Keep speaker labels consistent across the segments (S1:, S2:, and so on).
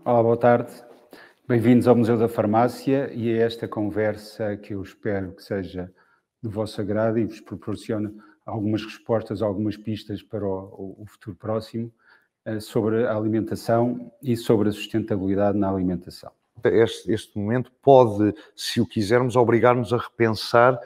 S1: Olá, boa tarde. Bem-vindos ao Museu da Farmácia e a esta conversa que eu espero que seja do vosso agrado e vos proporcione algumas respostas, algumas pistas para o futuro próximo sobre a alimentação e sobre a sustentabilidade na alimentação.
S2: Este momento pode, se o quisermos, obrigar-nos a repensar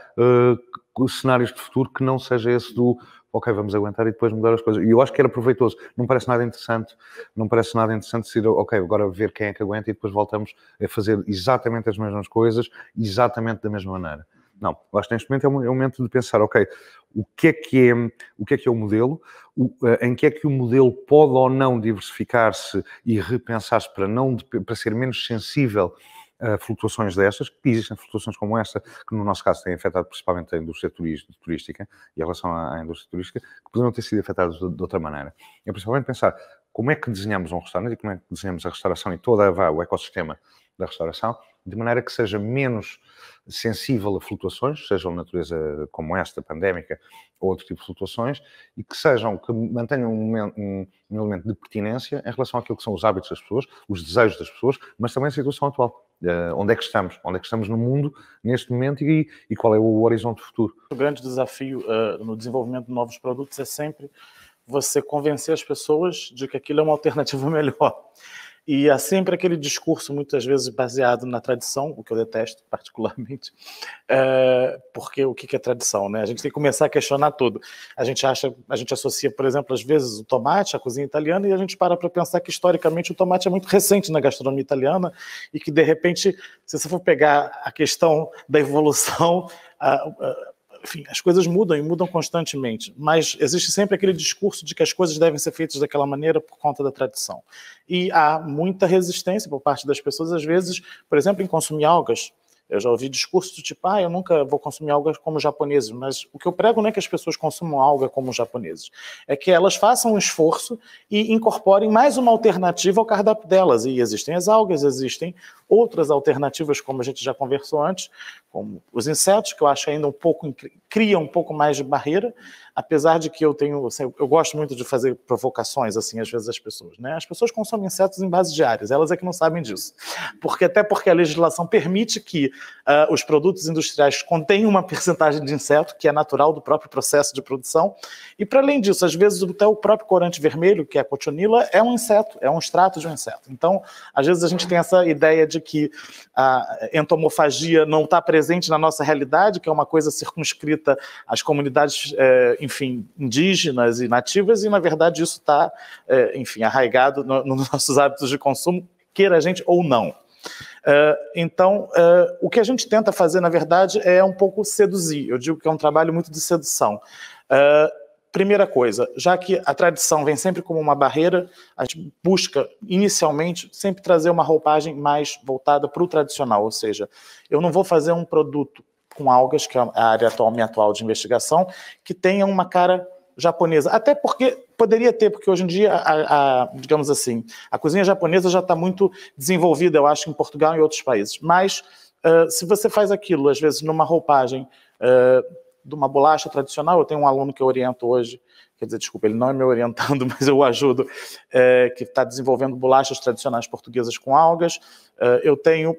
S2: cenários de futuro que não seja esse do ok, vamos aguentar e depois mudar as coisas. E eu acho que era proveitoso. Não parece nada interessante ser ok, agora ver quem é que aguenta e depois voltamos a fazer exatamente as mesmas coisas, exatamente da mesma maneira. Não, eu acho que neste momento é um momento de pensar, ok, o que é o modelo, em que é que o modelo pode ou não diversificar-se e repensar-se para ser menos sensível a flutuações destas, que existem flutuações como esta, que no nosso caso têm afetado principalmente a indústria turística e a relação à indústria turística, que poderiam ter sido afetadas de outra maneira. É principalmente pensar como é que desenhamos um restaurante e como é que desenhamos a restauração e todo o ecossistema da restauração, de maneira que seja menos sensível a flutuações, sejam de natureza como esta, pandémica, ou outro tipo de flutuações, e que mantenham um elemento de pertinência em relação àquilo que são os hábitos das pessoas, os desejos das pessoas, mas também a situação atual. Onde é que estamos no mundo neste momento e qual é o horizonte futuro?
S3: O grande desafio no desenvolvimento de novos produtos é sempre você convencer as pessoas de que aquilo é uma alternativa melhor. E há sempre aquele discurso, muitas vezes baseado na tradição, o que eu detesto particularmente, porque o que é tradição, né? A gente tem que começar a questionar tudo. A gente associa, por exemplo, às vezes o tomate à cozinha italiana e a gente para pensar que historicamente o tomate é muito recente na gastronomia italiana e que, de repente, se você for pegar a questão da evolução, enfim, as coisas mudam e mudam constantemente, mas existe sempre aquele discurso de que as coisas devem ser feitas daquela maneira por conta da tradição. E há muita resistência por parte das pessoas, às vezes, por exemplo, em consumir algas. Eu já ouvi discursos do tipo, eu nunca vou consumir algas como os japoneses, mas o que eu prego não é que as pessoas consumam alga como os japoneses, é que elas façam um esforço e incorporem mais uma alternativa ao cardápio delas. E existem as algas, existem outras alternativas, como a gente já conversou antes, como os insetos, que eu acho ainda cria um pouco mais de barreira, apesar de que eu gosto muito de fazer provocações, assim, às vezes, às pessoas, né? As pessoas consomem insetos em base diárias, elas é que não sabem disso. Até porque a legislação permite que os produtos industriais contenham uma percentagem de inseto, que é natural do próprio processo de produção, e para além disso, às vezes, até o próprio corante vermelho, que é a cochonila, é um inseto, é um extrato de um inseto. Então, às vezes a gente tem essa ideia de que a entomofagia não está presente na nossa realidade, que é uma coisa circunscrita às comunidades, enfim, indígenas e nativas, e na verdade isso está, enfim, arraigado nos nossos hábitos de consumo, queira a gente ou não. Então, o que a gente tenta fazer, na verdade, é um pouco seduzir. Eu digo que é um trabalho muito de sedução. Primeira coisa, já que a tradição vem sempre como uma barreira, a gente busca, inicialmente, sempre trazer uma roupagem mais voltada para o tradicional, ou seja, eu não vou fazer um produto com algas, que é a área minha atual de investigação, que tenha uma cara japonesa. Até porque poderia ter, porque hoje em dia, digamos assim, a cozinha japonesa já está muito desenvolvida, eu acho, em Portugal e em outros países. Mas, se você faz aquilo, às vezes, numa roupagem de uma bolacha tradicional, eu tenho um aluno que eu oriento hoje, quer dizer, desculpa, ele não é me orientando, mas eu o ajudo, que está desenvolvendo bolachas tradicionais portuguesas com algas. Eu tenho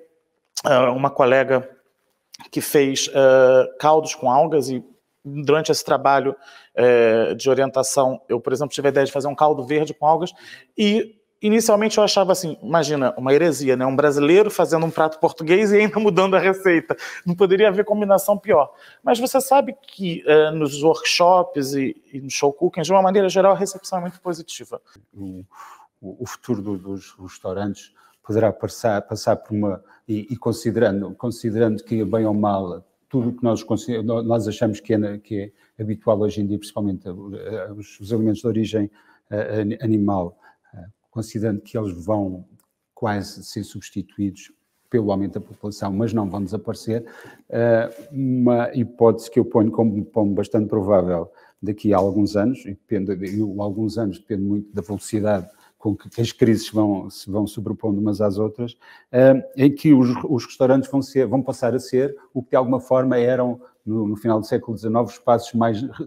S3: uma colega que fez caldos com algas e durante esse trabalho de orientação, eu, por exemplo, tive a ideia de fazer um caldo verde com algas e inicialmente eu achava assim, imagina, uma heresia, né? Um brasileiro fazendo um prato português e ainda mudando a receita. Não poderia haver combinação pior. Mas você sabe que nos workshops e no show cooking, de uma maneira geral, a recepção é muito positiva.
S1: O futuro dos restaurantes poderá passar por uma... E considerando que, bem ou mal, tudo o que nós achamos que é habitual hoje em dia, principalmente os alimentos de origem animal, considerando que eles vão quase ser substituídos pelo aumento da população, mas não vão desaparecer, uma hipótese que eu ponho como bastante provável daqui a alguns anos, e alguns anos depende muito da velocidade com que as crises se vão sobrepondo umas às outras, em que os restaurantes vão passar a ser o que de alguma forma eram, no final do século XIX, espaços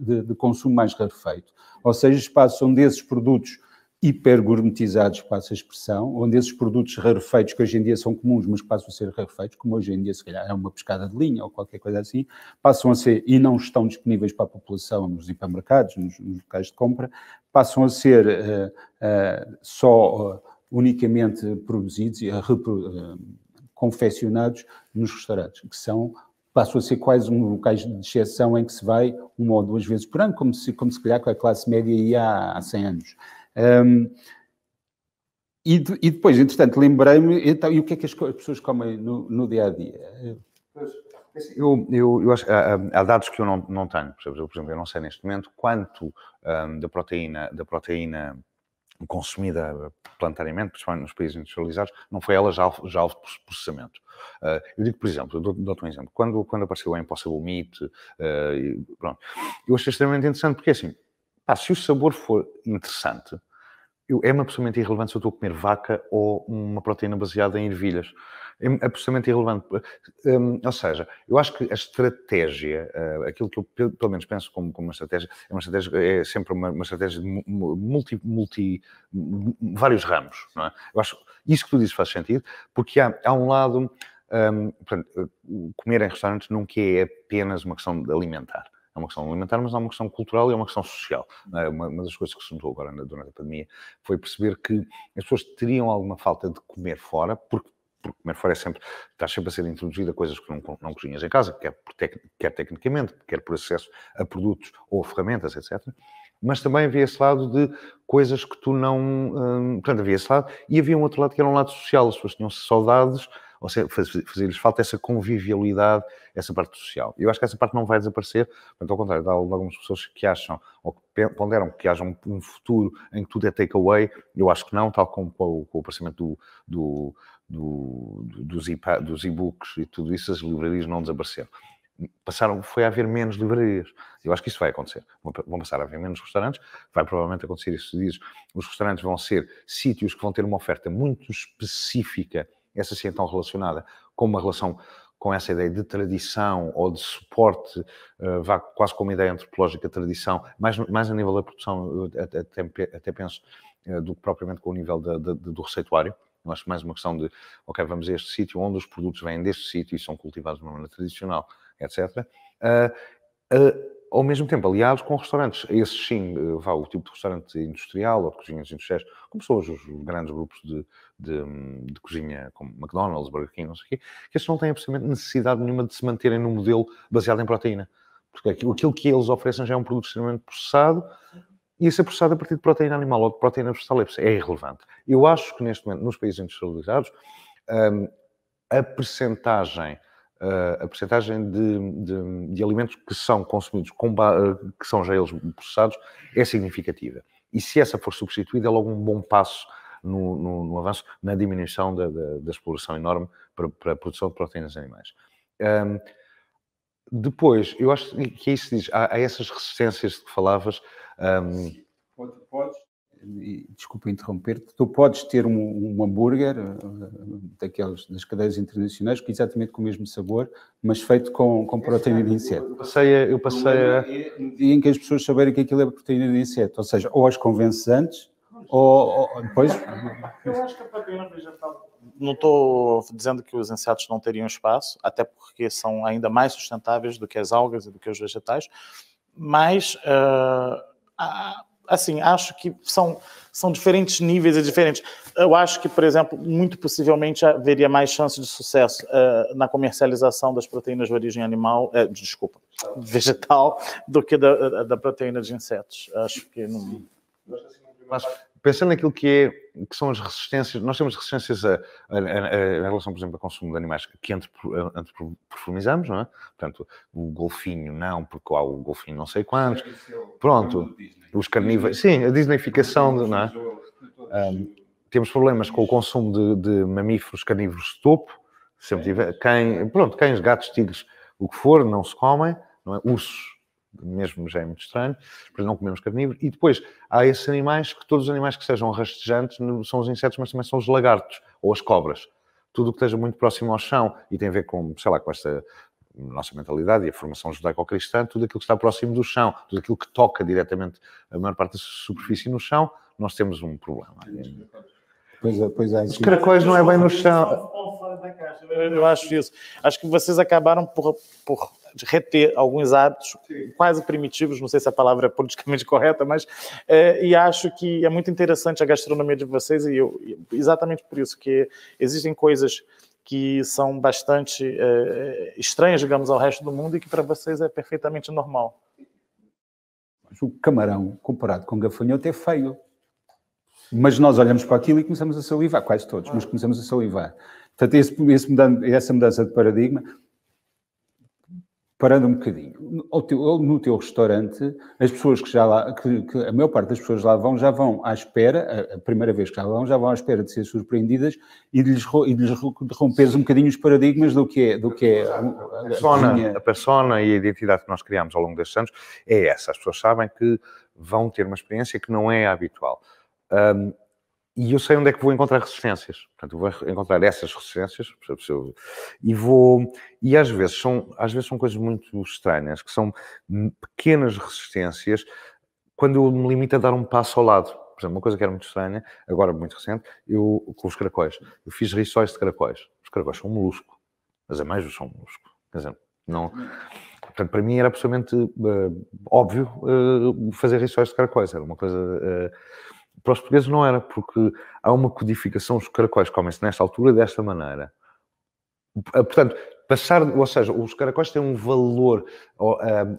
S1: de consumo mais rarefeito. Ou seja, espaços onde esses produtos hiper gourmetizados, passa a expressão, onde esses produtos rarefeitos, que hoje em dia são comuns, mas passam a ser rarefeitos, como hoje em dia se calhar é uma pescada de linha ou qualquer coisa assim, passam a ser, e não estão disponíveis para a população nos hipermercados, nos locais de compra, passam a ser unicamente produzidos e confeccionados nos restaurantes, que passam a ser quase locais de exceção em que se vai 1 ou 2 vezes por ano, como se calhar com a classe média ia há 100 anos. E depois, entretanto, lembrei-me, então, e o que é que as pessoas comem no dia-a-dia?
S2: Eu acho que há dados que eu não tenho. Por exemplo, eu não sei neste momento quanto da proteína consumida plantariamente, principalmente nos países industrializados, não foi ela já alvo de processamento. Eu digo, por exemplo, dou-te um exemplo. Quando apareceu a Impossible Meat, pronto, eu achei extremamente interessante, porque assim, se o sabor for interessante, é-me absolutamente irrelevante se eu estou a comer vaca ou uma proteína baseada em ervilhas. É absolutamente irrelevante. Ou seja, eu acho que a estratégia, aquilo que eu pelo menos penso como uma estratégia, é sempre uma estratégia de vários ramos, não é? Eu acho que isso que tu dizes faz sentido, porque há um lado, portanto, comer em restaurantes nunca é apenas uma questão de alimentar. É uma questão alimentar, mas é uma questão cultural e é uma questão social. Uma das coisas que se notou agora durante a pandemia foi perceber que as pessoas teriam alguma falta de comer fora, porque comer fora estás sempre a ser introduzido a coisas que não cozinhas em casa, quer tecnicamente, quer por acesso a produtos ou a ferramentas, etc. Mas também havia esse lado de coisas que tu não... portanto, havia esse lado e havia um outro lado que era um lado social. As pessoas tinham saudades, ou seja, fazia-lhes falta essa convivialidade, essa parte social. Eu acho que essa parte não vai desaparecer, portanto, ao contrário, há algumas pessoas que acham, ou que ponderam que haja um futuro em que tudo é takeaway. Eu acho que não, tal como com o aparecimento dos e-books e tudo isso, as livrarias não desapareceram. Foi a haver menos livrarias. Eu acho que isso vai acontecer. Vão passar a haver menos restaurantes, vai provavelmente acontecer isso. Os restaurantes vão ser sítios que vão ter uma oferta muito específica, essa sim então relacionada com uma relação com essa ideia de tradição ou de suporte, quase com uma ideia antropológica de tradição, mais a nível da produção, até penso, do que propriamente com o nível do receituário. Eu acho mais uma questão de, ok, vamos a este sítio onde os produtos vêm deste sítio e são cultivados de uma maneira tradicional, etc. Ao mesmo tempo, aliados com restaurantes. Esses sim, o tipo de restaurante industrial ou de cozinhas industriais, como são hoje os grandes grupos de cozinha, como McDonald's, Burger King, não sei o quê, que estes não têm absolutamente necessidade nenhuma de se manterem num modelo baseado em proteína. Porque aquilo que eles oferecem já é um produto extremamente processado, e ser processado a partir de proteína animal ou de proteína vegetal é irrelevante. Eu acho que neste momento, nos países industrializados, a percentagem de alimentos que são consumidos, que são já eles processados, é significativa. E se essa for substituída, é logo um bom passo no avanço, na diminuição da exploração enorme para a produção de proteínas animais. Depois, eu acho que isso diz, há essas resistências de que falavas.
S1: Desculpa interromper-te, tu podes ter um hambúrguer das cadeias internacionais exatamente com o mesmo sabor, mas feito com proteína de inseto.
S2: Eu passei
S1: no dia em que as pessoas souberem que aquilo é proteína de inseto, ou seja, ou as convences antes, ou depois...
S3: Eu acho que a proteína vegetal... Não estou dizendo que os insetos não teriam espaço, até porque são ainda mais sustentáveis do que as algas e do que os vegetais, mas... assim, acho que são diferentes níveis e diferentes. Eu acho que, por exemplo, muito possivelmente haveria mais chance de sucesso na comercialização das proteínas de origem animal, vegetal, do que da proteína de insetos. Acho que não...
S2: Mas, pensando naquilo que são as resistências, nós temos resistências em relação, por exemplo, ao consumo de animais que anteperformizamos, não é? Portanto, o golfinho não, porque há o golfinho não sei quantos. Pronto, os carnívoros... Sim, a disneyficação, não é? Temos problemas com o consumo de mamíferos carnívoros de topo. Sempre tiver, cães, gatos, tigres, o que for, não se comem, não é? Ursos, mesmo já é muito estranho, porque não comemos carnívoros. E depois há esses animais que todos os animais que sejam rastejantes são os insetos, mas também são os lagartos ou as cobras. Tudo o que esteja muito próximo ao chão e tem a ver com, sei lá, com esta nossa mentalidade e a formação judaico-cristã, tudo aquilo que está próximo do chão, tudo aquilo que toca diretamente a maior parte da superfície no chão, nós temos um problema.
S1: Pois é,
S2: Os caracóis não é bem no chão.
S3: Eu acho isso. Acho que vocês acabaram por reter alguns hábitos quase primitivos, não sei se a palavra é politicamente correta, mas e acho que é muito interessante a gastronomia de vocês, e exatamente por isso, que existem coisas que são bastante estranhas, digamos, ao resto do mundo e que para vocês é perfeitamente normal.
S1: O camarão, comparado com gafanhoto, é feio. Mas nós olhamos para aquilo e começamos a salivar, quase todos, mas começamos a salivar. Portanto, essa mudança de paradigma, parando um bocadinho, no teu restaurante, as pessoas que já lá, a maior parte das pessoas lá vão, já vão à espera, a primeira vez que já vão à espera de ser surpreendidas e de lhes romperes um bocadinho os paradigmas do que é
S2: a persona e a identidade que nós criamos ao longo destes anos é essa. As pessoas sabem que vão ter uma experiência que não é habitual. E eu sei onde é que vou encontrar resistências. Portanto, vou encontrar essas resistências e às vezes são coisas muito estranhas, que são pequenas resistências quando eu me limito a dar um passo ao lado. Por exemplo, uma coisa que era muito estranha, agora muito recente, com os caracóis. Eu fiz rissóis de caracóis. Os caracóis são um molusco. As ameixas são um molusco. Quer dizer, não... Portanto, para mim era absolutamente óbvio fazer rissóis de caracóis. Era uma coisa... Para os portugueses não era, porque há uma codificação, os caracóis comem-se nesta altura desta maneira. Portanto, ou seja, os caracóis têm um valor,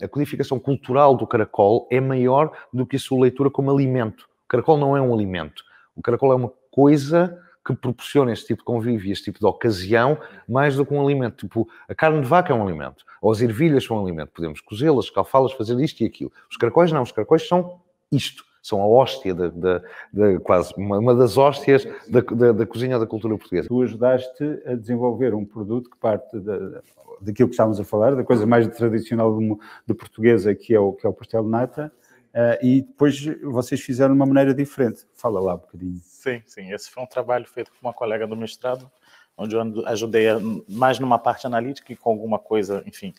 S2: a codificação cultural do caracol é maior do que a sua leitura como alimento. O caracol não é um alimento. O caracol é uma coisa que proporciona este tipo de convívio, este tipo de ocasião, mais do que um alimento. Tipo, a carne de vaca é um alimento, ou as ervilhas são um alimento. Podemos cozê-las, escalfá-las, fazer isto e aquilo. Os caracóis não, os caracóis são isto. São a hóstia, quase uma das hóstias da cozinha da cultura portuguesa.
S1: Tu ajudaste a desenvolver um produto que parte daquilo que estávamos a falar, da coisa mais tradicional de portuguesa, que é o pastel de nata, e depois vocês fizeram de uma maneira diferente. Fala lá um bocadinho.
S3: Sim. Esse foi um trabalho feito com uma colega do mestrado, onde eu ajudei mais numa parte analítica e com alguma coisa, enfim,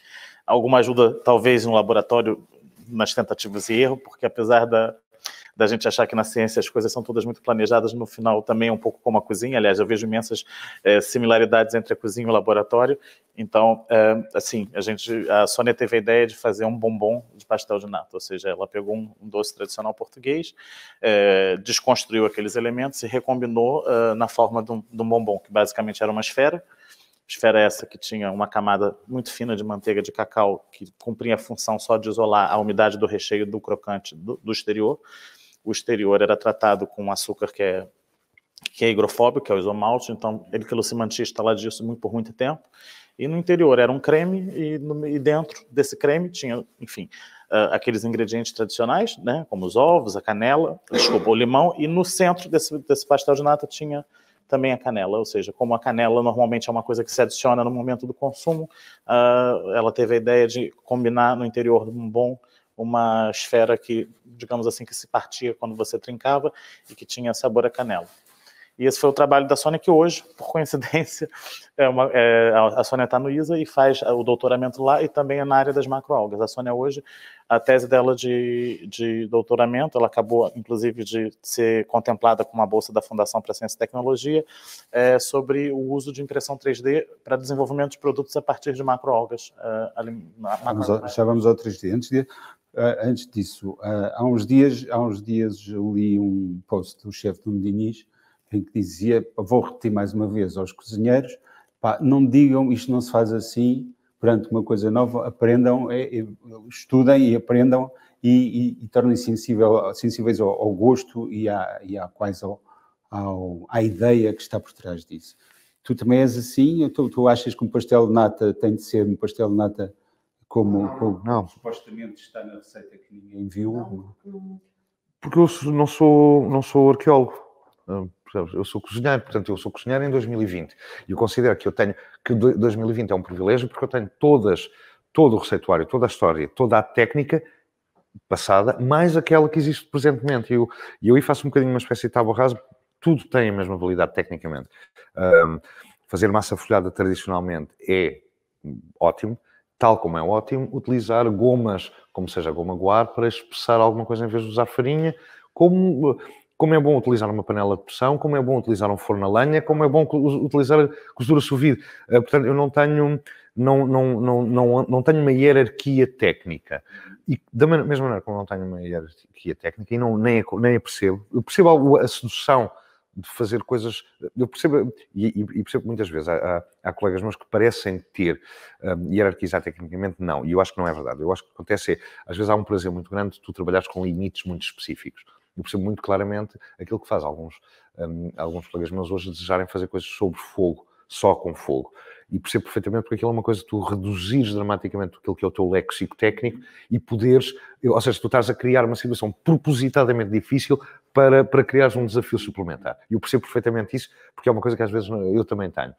S3: alguma ajuda talvez no laboratório, nas tentativas e erros, porque apesar da gente achar que na ciência as coisas são todas muito planejadas, no final também é um pouco como a cozinha. Aliás, eu vejo imensas similaridades entre a cozinha e o laboratório. Então, assim, a Sônia teve a ideia de fazer um bombom de pastel de nata, ou seja, ela pegou um doce tradicional português, desconstruiu aqueles elementos e recombinou na forma de um bombom, que basicamente era uma esfera. Esfera essa que tinha uma camada muito fina de manteiga de cacau, que cumpria a função só de isolar a umidade do recheio do crocante do exterior. O exterior era tratado com açúcar que é higrofóbico, que é o isomalte, então ele se mantinha instaladíssimo por muito tempo. E no interior era um creme, e dentro desse creme tinha, enfim, aqueles ingredientes tradicionais, né, como os ovos, a canela, o limão, e no centro desse pastel de nata tinha também a canela, ou seja, como a canela normalmente é uma coisa que se adiciona no momento do consumo, ela teve a ideia de combinar no interior do bombom uma esfera que, digamos assim, que se partia quando você trincava e que tinha sabor a canela. E esse foi o trabalho da Sônia, que hoje, por coincidência, a Sônia está no ISA e faz o doutoramento lá e também é na área das macroalgas. A Sônia hoje, a tese dela de doutoramento, ela acabou, inclusive, de ser contemplada com uma bolsa da Fundação para Ciência e Tecnologia, sobre o uso de impressão 3D para desenvolvimento de produtos a partir de macroalgas.
S1: Já vamos ao 3D. Antes disso, há uns dias eu li um post do chefe do Diniz, em que dizia, vou repetir mais uma vez aos cozinheiros, não digam isto não se faz assim, perante uma coisa nova, aprendam, estudem e aprendam e tornem-se sensíveis ao gosto e quase à ideia que está por trás disso. Tu também és assim? Tu achas que um pastel de nata tem de ser um pastel de nata como supostamente está na receita que ninguém viu?
S2: Porque eu não sou arqueólogo. Eu sou cozinheiro, portanto, eu sou cozinheiro em 2020. E eu considero que 2020 é um privilégio porque eu tenho todo o receituário, toda a história, toda a técnica passada, mais aquela que existe presentemente. E eu aí faço um bocadinho uma espécie de tábua rasa, tudo tem a mesma validade tecnicamente. Fazer massa folhada tradicionalmente é ótimo. Tal como é ótimo utilizar gomas, como seja a goma guar, para espessar alguma coisa em vez de usar farinha, como é bom utilizar uma panela de pressão, como é bom utilizar um forno a lenha, como é bom utilizar a cozedura sous vide. Portanto, eu não tenho uma hierarquia técnica. E da mesma maneira como não tenho uma hierarquia técnica, e nem a percebo, eu percebo a sedução de fazer coisas, eu percebo, e percebo que muitas vezes há colegas meus que parecem ter hierarquizar tecnicamente, não, e eu acho que não é verdade. Eu acho que acontece às vezes há um prazer muito grande de tu trabalhares com limites muito específicos. Eu percebo muito claramente aquilo que faz alguns colegas meus hoje desejarem fazer coisas sobre fogo, só com fogo. E percebo perfeitamente porque aquilo é uma coisa que tu reduzires dramaticamente aquilo que é o teu léxico técnico e poderes, ou seja, tu estás a criar uma situação propositadamente difícil para criares um desafio suplementar. E eu percebo perfeitamente isso, porque é uma coisa que às vezes eu também tenho.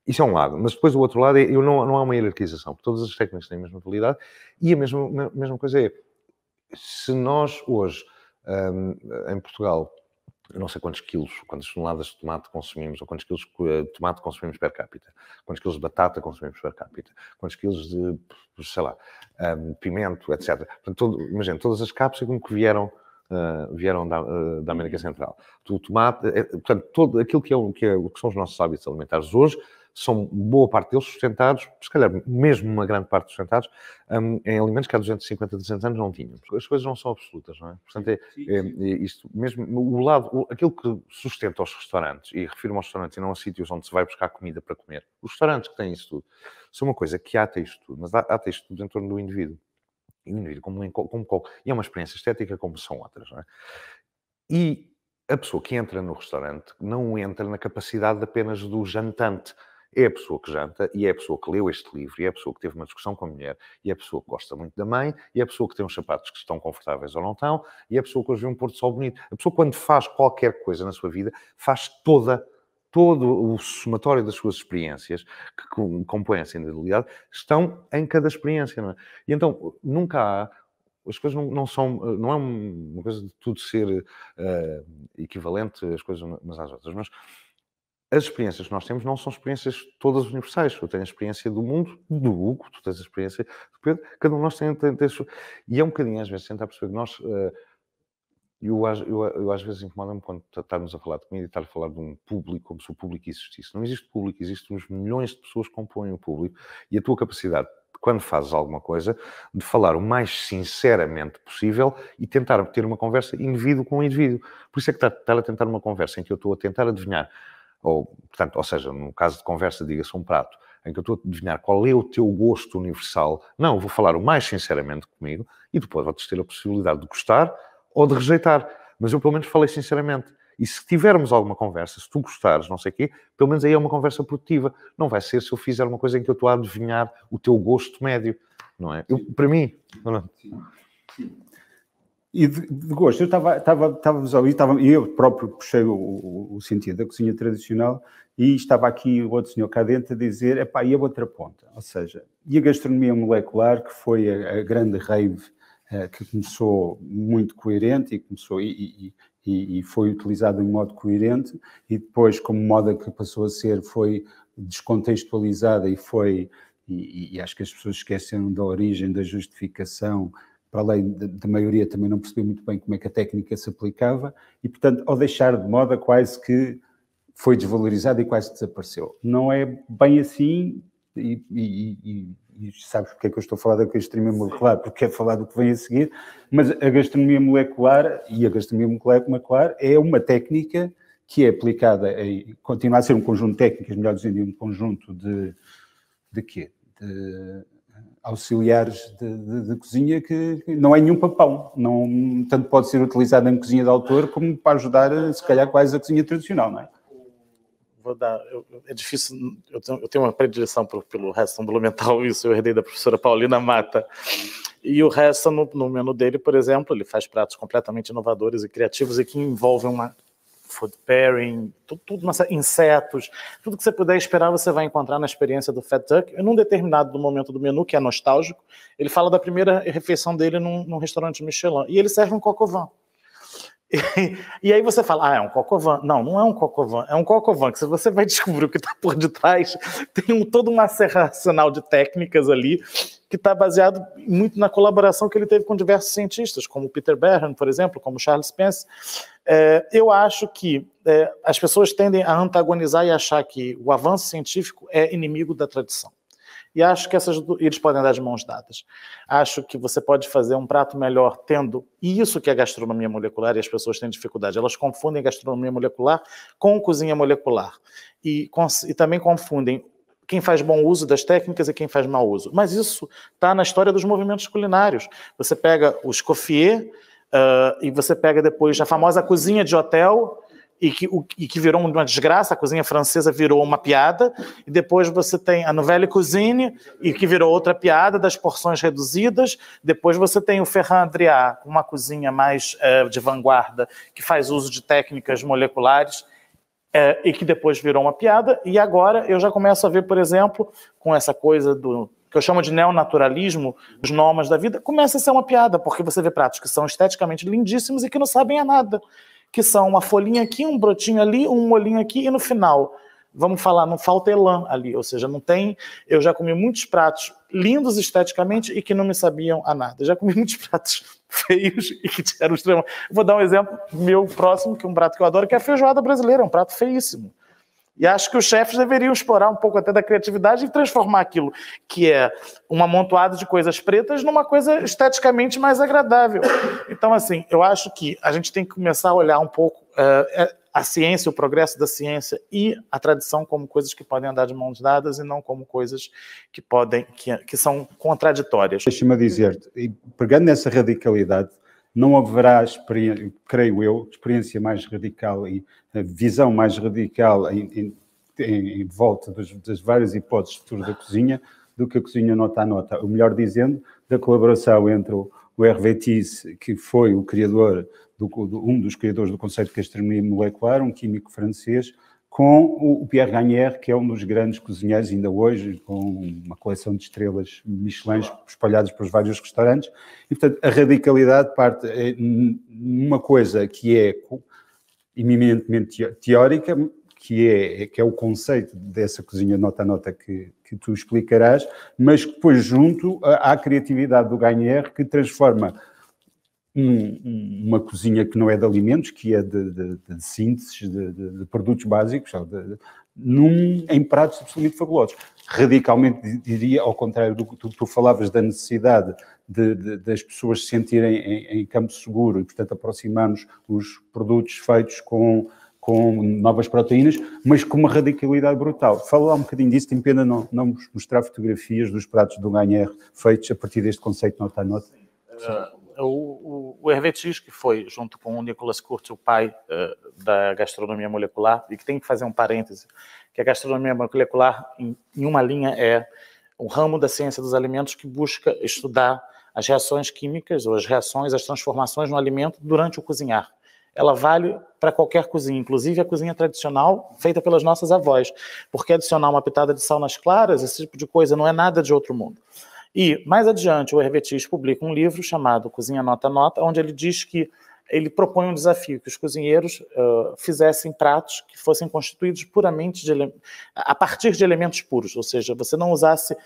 S2: Isso é um lado, mas depois o outro lado é, não há uma hierarquização, porque todas as técnicas têm a mesma qualidade e a mesma coisa é, se nós hoje, em Portugal, eu não sei quantas toneladas de tomate consumimos, ou quantos quilos de tomate consumimos per capita, quantos quilos de batata consumimos per capita, quantos quilos de, sei lá, pimento, etc. Portanto, imagina, todas as cápsicas que vieram da América Central. O tomate, portanto, todo aquilo que são os nossos hábitos alimentares hoje, são boa parte deles sustentados, se calhar mesmo uma grande parte sustentados, em alimentos que há 250, 300 anos não tínhamos. As coisas não são absolutas, não é? Portanto, isto mesmo, aquilo que sustenta os restaurantes, e refiro-me aos restaurantes e não a sítios onde se vai buscar comida para comer, os restaurantes que têm isso tudo, são uma coisa que ata isto tudo, mas ata isto tudo em torno do indivíduo. E o indivíduo, e é uma experiência estética como são outras, não é? E a pessoa que entra no restaurante não entra na capacidade apenas do jantante. É a pessoa que janta, e é a pessoa que leu este livro, e é a pessoa que teve uma discussão com a mulher, e é a pessoa que gosta muito da mãe, e é a pessoa que tem uns sapatos que estão confortáveis ou não estão, e é a pessoa que hoje vê um pôr do sol bonito. A pessoa, quando faz qualquer coisa na sua vida, faz todo o somatório das suas experiências, que compõem essa individualidade, estão em cada experiência, não é? E então, nunca há... As coisas não é uma coisa de tudo ser equivalente as coisas umas às outras, mas as experiências que nós temos não são experiências todas universais. Eu tenho a experiência do mundo, do Hugo, tu tens a experiência do Pedro, cada um de nós tem e é um bocadinho, às vezes, tentar perceber que nós... Eu às vezes incomoda-me quando estarmos a falar de comida e estar a falar de um público, como se o público existisse. Não existe público, existem uns milhões de pessoas que compõem o público, e a tua capacidade, quando fazes alguma coisa, de falar o mais sinceramente possível e tentar ter uma conversa indivíduo com indivíduo. Por isso é que estar a tentar uma conversa em que eu estou a tentar adivinhar, ou seja, no caso de conversa, diga-se um prato, em que eu estou a adivinhar qual é o teu gosto universal. Não, eu vou falar o mais sinceramente comigo e depois vou ter a possibilidade de gostar ou de rejeitar. Mas eu pelo menos falei sinceramente. E se tivermos alguma conversa, se tu gostares, não sei o quê, pelo menos aí é uma conversa produtiva. Não vai ser se eu fizer uma coisa em que eu estou a adivinhar o teu gosto médio, não é? Para mim... Não.
S1: E de gosto, eu estava-vos a ouvir, e eu próprio puxei o sentido da cozinha tradicional, e estava aqui o outro senhor cá dentro a dizer, epá, e a outra ponta? Ou seja, e a gastronomia molecular, que foi a grande rave, que começou muito coerente, e foi utilizada de modo coerente, e depois, como moda que passou a ser, foi descontextualizada e acho que as pessoas esqueceram da origem, da justificação, para além da maioria também não percebeu muito bem como é que a técnica se aplicava, e portanto, ao deixar de moda, quase que foi desvalorizada e quase desapareceu. Não é bem assim, e sabes porque é que eu estou a falar da gastronomia molecular? Porque é falar do que vem a seguir, mas a gastronomia molecular e a gastronomia molecular é uma técnica que é aplicada, continua a ser um conjunto de técnicas, melhor dizendo, um conjunto de quê? De auxiliares de cozinha que não é nenhum papão, tanto pode ser utilizado em cozinha de autor como para ajudar, se calhar, quase a cozinha tradicional, não é?
S3: É difícil, eu tenho uma predileção pelo Reston Blumenthal, isso eu herdei da professora Paulina Mata, e o Reston no menu dele, por exemplo, ele faz pratos completamente inovadores e criativos e que envolvem uma food pairing, tudo insetos, tudo que você puder esperar você vai encontrar na experiência do Fat Duck. Num determinado momento do menu, que é nostálgico, ele fala da primeira refeição dele num restaurante Michelin, e ele serve um coq au vin. E aí você fala, é um coq au vin. Não é um coq au vin, é um coq au vin, que se você vai descobrir o que está por detrás, tem toda uma serra racional de técnicas ali, que está baseado muito na colaboração que ele teve com diversos cientistas, como Peter Berhan, por exemplo, como Charles Spence. Eu acho que as pessoas tendem a antagonizar e achar que o avanço científico é inimigo da tradição. E acho que eles podem andar de mãos dadas. Acho que você pode fazer um prato melhor tendo isso que é gastronomia molecular, e as pessoas têm dificuldade. Elas confundem gastronomia molecular com cozinha molecular. E também confundem quem faz bom uso das técnicas e quem faz mau uso. Mas isso está na história dos movimentos culinários. Você pega o Escoffier e você pega depois a famosa cozinha de hotel, e que virou uma desgraça, a cozinha francesa virou uma piada, e depois você tem a Nouvelle Cuisine, e que virou outra piada das porções reduzidas, depois você tem o Ferran Adrià, uma cozinha mais de vanguarda, que faz uso de técnicas moleculares, e que depois virou uma piada, e agora eu já começo a ver, por exemplo, com essa coisa que eu chamo de neonaturalismo, os nomas da vida, começa a ser uma piada, porque você vê pratos que são esteticamente lindíssimos e que não sabem a nada, que são uma folhinha aqui, um brotinho ali, um molhinho aqui, e no final, vamos falar, não falta elan ali, ou seja, não tem... Eu já comi muitos pratos lindos esteticamente e que não me sabiam a nada. Já comi muitos pratos feios e que eram extremamente... Vou dar um exemplo meu próximo, que é um prato que eu adoro, que é a feijoada brasileira, é um prato feíssimo. E acho que os chefes deveriam explorar um pouco até da criatividade e transformar aquilo que é um amontoado de coisas pretas numa coisa esteticamente mais agradável. Então, assim, eu acho que a gente tem que começar a olhar um pouco a ciência, o progresso da ciência e a tradição como coisas que podem andar de mãos dadas e não como coisas que são contraditórias.
S1: Deixa-me dizer-te, pegando nessa radicalidade, não haverá, creio eu, experiência mais radical e visão mais radical em volta das várias hipóteses de futuro da cozinha do que a cozinha nota a nota. O melhor dizendo, da colaboração entre o Hervé Tisse, que foi o criador, um dos criadores do conceito de gastronomia molecular, um químico francês, com o Pierre Gagnaire, que é um dos grandes cozinheiros ainda hoje, com uma coleção de estrelas Michelin espalhadas pelos vários restaurantes. E, portanto, a radicalidade parte numa coisa que é eminentemente teórica, que é o conceito dessa cozinha nota a nota que tu explicarás, mas depois junto à criatividade do Gagnaire, que transforma uma cozinha que não é de alimentos, que é de sínteses, de produtos básicos, em pratos absolutamente fabulosos. Radicalmente, diria, ao contrário do que tu falavas da necessidade das pessoas se sentirem em campo seguro e, portanto, aproximarmos os produtos feitos com novas proteínas, mas com uma radicalidade brutal. Fala lá um bocadinho disso, tem pena não mostrar fotografias dos pratos do Gagnaire feitos a partir deste conceito nota a nota.
S3: O Hervé Tisse, que foi, junto com o Nicolas Court, o pai da gastronomia molecular, e que tem que fazer um parêntese, que a gastronomia molecular, em uma linha, é o ramo da ciência dos alimentos que busca estudar as reações químicas, ou as reações, as transformações no alimento durante o cozinhar. Ela vale para qualquer cozinha, inclusive a cozinha tradicional feita pelas nossas avós, porque adicionar uma pitada de sal nas claras, esse tipo de coisa, não é nada de outro mundo. E, mais adiante, o Hervé Tisse publica um livro chamado Cozinha Nota a Nota, onde ele diz que ele propõe um desafio, que os cozinheiros fizessem pratos que fossem constituídos puramente a partir de elementos puros, ou seja, você não usasse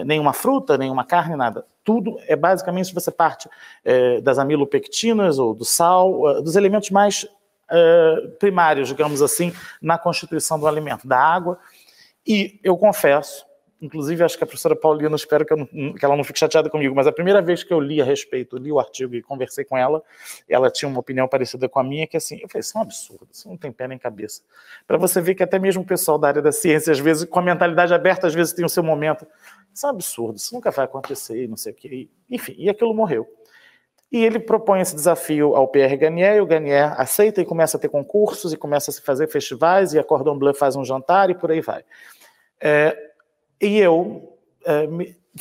S3: nenhuma fruta, nenhuma carne, nada. Tudo é basicamente, você parte das amilopectinas ou do sal, dos elementos mais primários, digamos assim, na constituição do alimento, da água. E eu confesso, inclusive acho que a professora Paulina, espero que ela não fique chateada comigo, mas a primeira vez que eu li a respeito, li o artigo e conversei com ela, ela tinha uma opinião parecida com a minha, que assim, eu falei, isso é um absurdo, isso não tem pé nem cabeça. Para você ver que até mesmo o pessoal da área da ciência, às vezes, com a mentalidade aberta, às vezes tem o seu momento, isso é um absurdo, isso nunca vai acontecer, não sei o quê. Enfim, e aquilo morreu. E ele propõe esse desafio ao Pierre Gagnaire, e o Gagnaire aceita e começa a ter concursos, e começa a se fazer festivais, e a Cordon Bleu faz um jantar, e por aí vai. E eu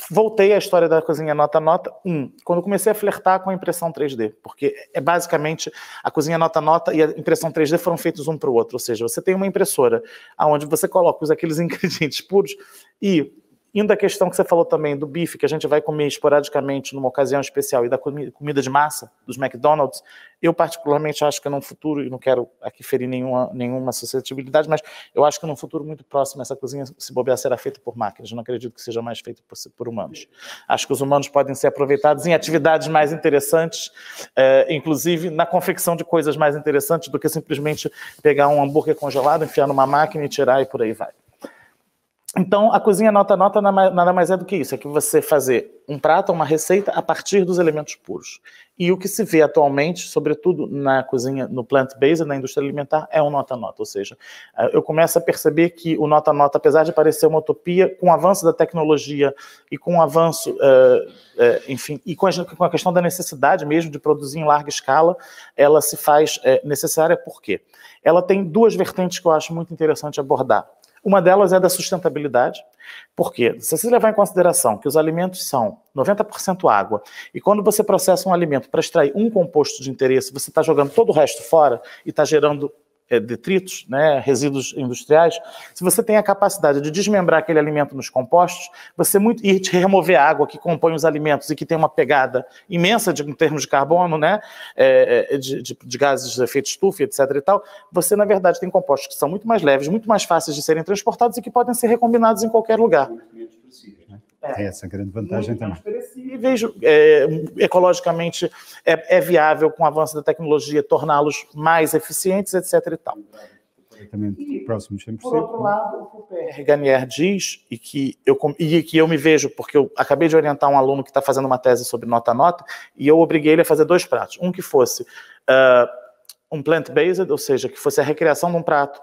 S3: voltei à história da cozinha nota a nota, quando comecei a flertar com a impressão 3D, porque basicamente a cozinha nota a nota e a impressão 3D foram feitos um para o outro, ou seja, você tem uma impressora onde você coloca aqueles ingredientes puros e Indo à questão que você falou também do bife, que a gente vai comer esporadicamente numa ocasião especial, e da comida de massa, dos McDonald's, eu particularmente acho que num futuro, e não quero aqui ferir nenhuma suscetibilidade, mas eu acho que num futuro muito próximo essa cozinha, se bobear, será feita por máquinas. Eu não acredito que seja mais feita por humanos. Acho que os humanos podem ser aproveitados em atividades mais interessantes, inclusive na confecção de coisas mais interessantes do que simplesmente pegar um hambúrguer congelado, enfiar numa máquina e tirar e por aí vai. Então, a cozinha nota-nota nada mais é do que isso, é que você fazer um prato, uma receita a partir dos elementos puros. E o que se vê atualmente, sobretudo na cozinha, no plant-based, na indústria alimentar, é um nota-nota. Ou seja, eu começo a perceber que o nota-nota, apesar de parecer uma utopia, com o avanço da tecnologia e com o avanço, enfim, e com a questão da necessidade mesmo de produzir em larga escala, ela se faz necessária. Por quê? Ela tem duas vertentes que eu acho muito interessante abordar. Uma delas é da sustentabilidade, porque se você levar em consideração que os alimentos são 90% água, e quando você processa um alimento para extrair um composto de interesse, você está jogando todo o resto fora e está gerando detritos, né, resíduos industriais. Se você tem a capacidade de desmembrar aquele alimento nos compostos, e de remover a água que compõe os alimentos e que tem uma pegada imensa em termos de carbono, né, de gases de efeito estufa, etc. e tal, você, na verdade, tem compostos que são muito mais leves, muito mais fáceis de serem transportados e que podem ser recombinados em qualquer lugar.
S1: É essa a grande vantagem também.
S3: E vejo, ecologicamente, é viável, com o avanço da tecnologia, torná-los mais eficientes, etc. e tal.
S1: Próximos 100%.
S3: Por outro lado, o que o Pierre Gagnaire diz, e que eu me vejo, porque eu acabei de orientar um aluno que está fazendo uma tese sobre nota-nota, e eu obriguei ele a fazer 2 pratos. Um que fosse um plant-based, ou seja, que fosse a recriação de um prato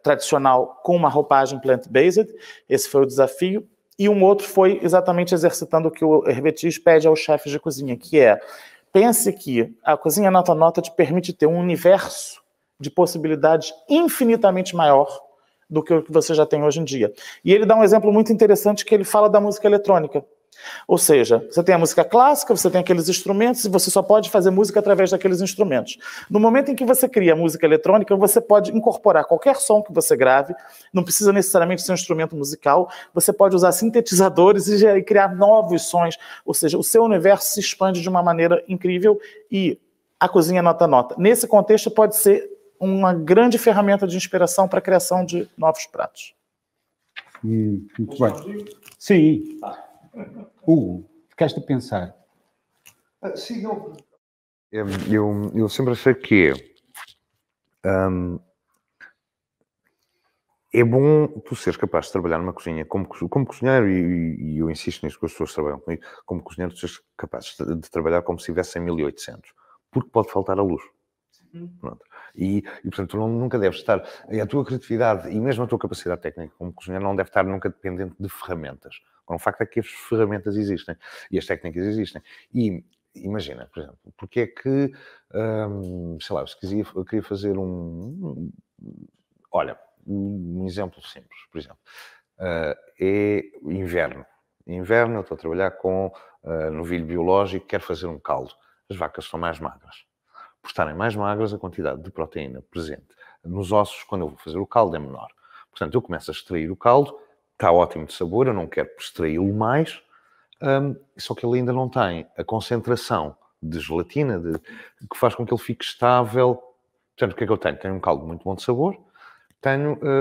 S3: tradicional com uma roupagem plant-based. Esse foi o desafio. E um outro foi exatamente exercitando o que o Hervétis pede aos chefes de cozinha, que é, pense que a cozinha nota-nota te permite ter um universo de possibilidades infinitamente maior do que o que você já tem hoje em dia. E ele dá um exemplo muito interessante, que ele fala da música eletrônica. Ou seja, você tem a música clássica, você tem aqueles instrumentos e você só pode fazer música através daqueles instrumentos. No momento em que você cria música eletrônica, você pode incorporar qualquer som que você grave, não precisa necessariamente ser um instrumento musical, você pode usar sintetizadores e criar novos sons, ou seja, o seu universo se expande de uma maneira incrível e a cozinha nota-nota, nesse contexto, pode ser uma grande ferramenta de inspiração para a criação de novos pratos.
S1: Muito bem. Sim. Hugo, ficaste a pensar.
S2: Sim, eu sempre achei que é bom tu seres capaz de trabalhar numa cozinha como cozinheiro, e eu insisto nisso com as pessoas que trabalham comigo, como cozinheiro, tu seres capaz de trabalhar como se estivesse em 1800, porque pode faltar a luz. Pronto. E portanto, tu nunca deves estar... A tua criatividade e mesmo a tua capacidade técnica como cozinheiro não deve estar nunca dependente de ferramentas. O facto é que as ferramentas existem e as técnicas existem. E imagina, por exemplo, porque é que, sei lá, se eu queria fazer olha, um exemplo simples, por exemplo, é inverno. Inverno, eu estou a trabalhar com novilho biológico, quero fazer um caldo. As vacas são mais magras. Por estarem mais magras, a quantidade de proteína presente nos ossos, quando eu vou fazer o caldo, é menor. Portanto, eu começo a extrair o caldo, está ótimo de sabor, eu não quero extraí-lo mais, só que ele ainda não tem a concentração de gelatina que faz com que ele fique estável. Portanto, o que é que eu tenho? Tenho um caldo muito bom de sabor,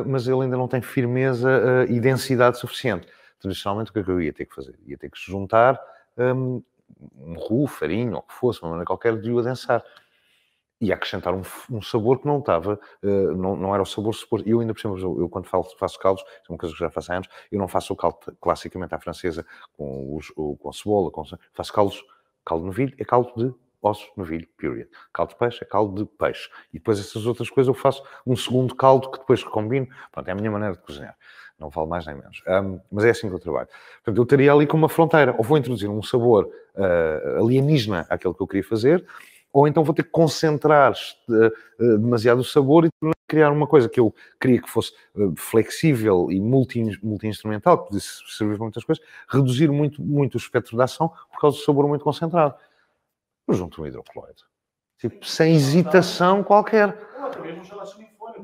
S2: mas ele ainda não tem firmeza e densidade suficiente. Tradicionalmente, o que é que eu ia ter que fazer? Ia ter que juntar um roux, farinha, ou o que fosse, uma maneira qualquer de o adensar. E acrescentar um sabor que não estava, não era o sabor suposto. Eu ainda, por exemplo, eu quando faço caldos, é uma coisa que já faço há anos, eu não faço o caldo classicamente à francesa, com cebola, faço caldo de novilho, é caldo de ossos de novilho, period. Caldo de peixe é caldo de peixe. E depois essas outras coisas eu faço um segundo caldo que depois recombino. Pronto, é a minha maneira de cozinhar. Não vale mais nem menos. Mas é assim que eu trabalho. Portanto, eu estaria ali com uma fronteira. Ou vou introduzir um sabor alienígena àquele que eu queria fazer, ou então vou ter que concentrar demasiado o sabor e criar uma coisa que eu queria que fosse flexível e multi-instrumental, que pudesse servir para muitas coisas, reduzir muito, muito o espectro de ação por causa do sabor muito concentrado. Eu junto um hidrocloide. Tipo, sem hesitação qualquer.
S3: Ou até mesmo gelatina em folha,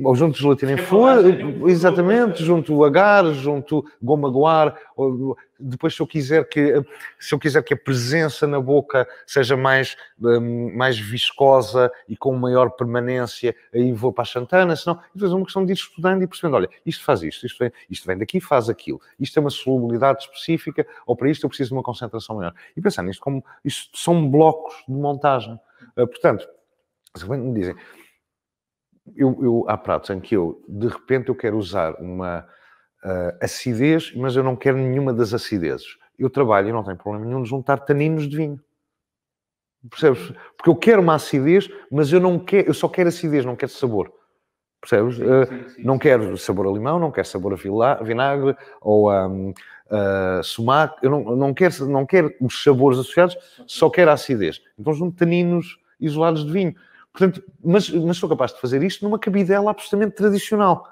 S2: Ou junto gelatina em flor, exatamente, junto agar, junto goma guar, depois se eu quiser que a presença na boca seja mais viscosa e com maior permanência, aí vou para a xantana, senão, depois é uma questão de ir estudando e percebendo, olha, isto faz isto vem daqui, faz aquilo, isto é uma solubilidade específica, ou para isto eu preciso de uma concentração maior. E pensar nisto como, isto são blocos de montagem. Portanto, me dizem, há pratos em que de repente eu quero usar uma acidez, mas eu não quero nenhuma das acidezes. Eu trabalho e não tenho problema nenhum de juntar taninos de vinho. Percebes? Porque eu quero uma acidez, mas eu só quero acidez, não quero sabor. Percebes? Sim. Não quero sabor a limão, não quero sabor a vinagre ou a sumac. Eu não quero os sabores associados, só quero a acidez. Então junto taninos isolados de vinho. Portanto, mas sou capaz de fazer isto numa cabidela absolutamente tradicional.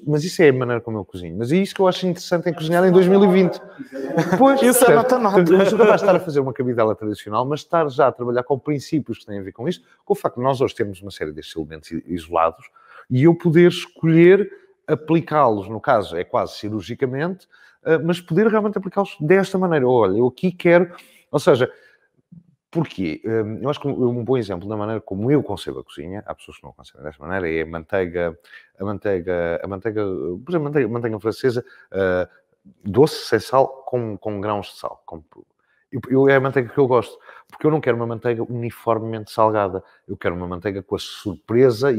S2: Mas isso é a maneira como eu cozinho. Mas é isso que eu acho interessante em cozinhar em 2020. Pois,
S3: isso é nota.
S2: Eu sou capaz de estar a fazer uma cabidela tradicional, mas estar já a trabalhar com princípios que têm a ver com isto, com o facto de nós hoje temos uma série destes elementos isolados e eu poder escolher aplicá-los, no caso é quase cirurgicamente, mas poder realmente aplicá-los desta maneira. Olha, eu aqui quero... Ou seja... Porquê? Eu acho que um bom exemplo da maneira como eu concebo a cozinha, há pessoas que não concebem desta maneira, é a manteiga, por exemplo, manteiga francesa, doce, sem sal, com grãos de sal. É a manteiga que eu gosto, porque eu não quero uma manteiga uniformemente salgada, eu quero uma manteiga com a surpresa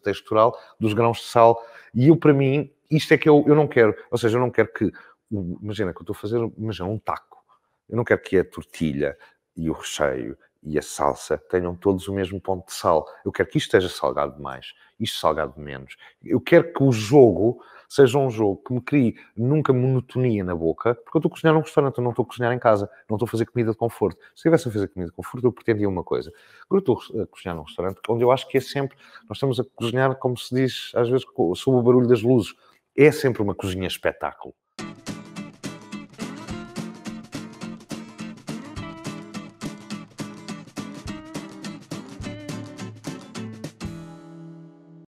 S2: textural dos grãos de sal, e para mim, isto é que eu não quero, ou seja, eu não quero que, imagina que eu estou a fazer, um taco, eu não quero que a tortilha e o recheio e a salsa tenham todos o mesmo ponto de sal. Eu quero que isto esteja salgado demais, isto salgado de menos. Eu quero que o jogo seja um jogo que me crie nunca monotonia na boca, porque eu estou a cozinhar num restaurante, eu não estou a cozinhar em casa, não estou a fazer comida de conforto. Se eu estivesse a fazer comida de conforto, eu pretendia uma coisa. Agora eu estou a cozinhar num restaurante, onde eu acho que é sempre... Nós estamos a cozinhar, como se diz, às vezes, sob o barulho das luzes. É sempre uma cozinha espetáculo.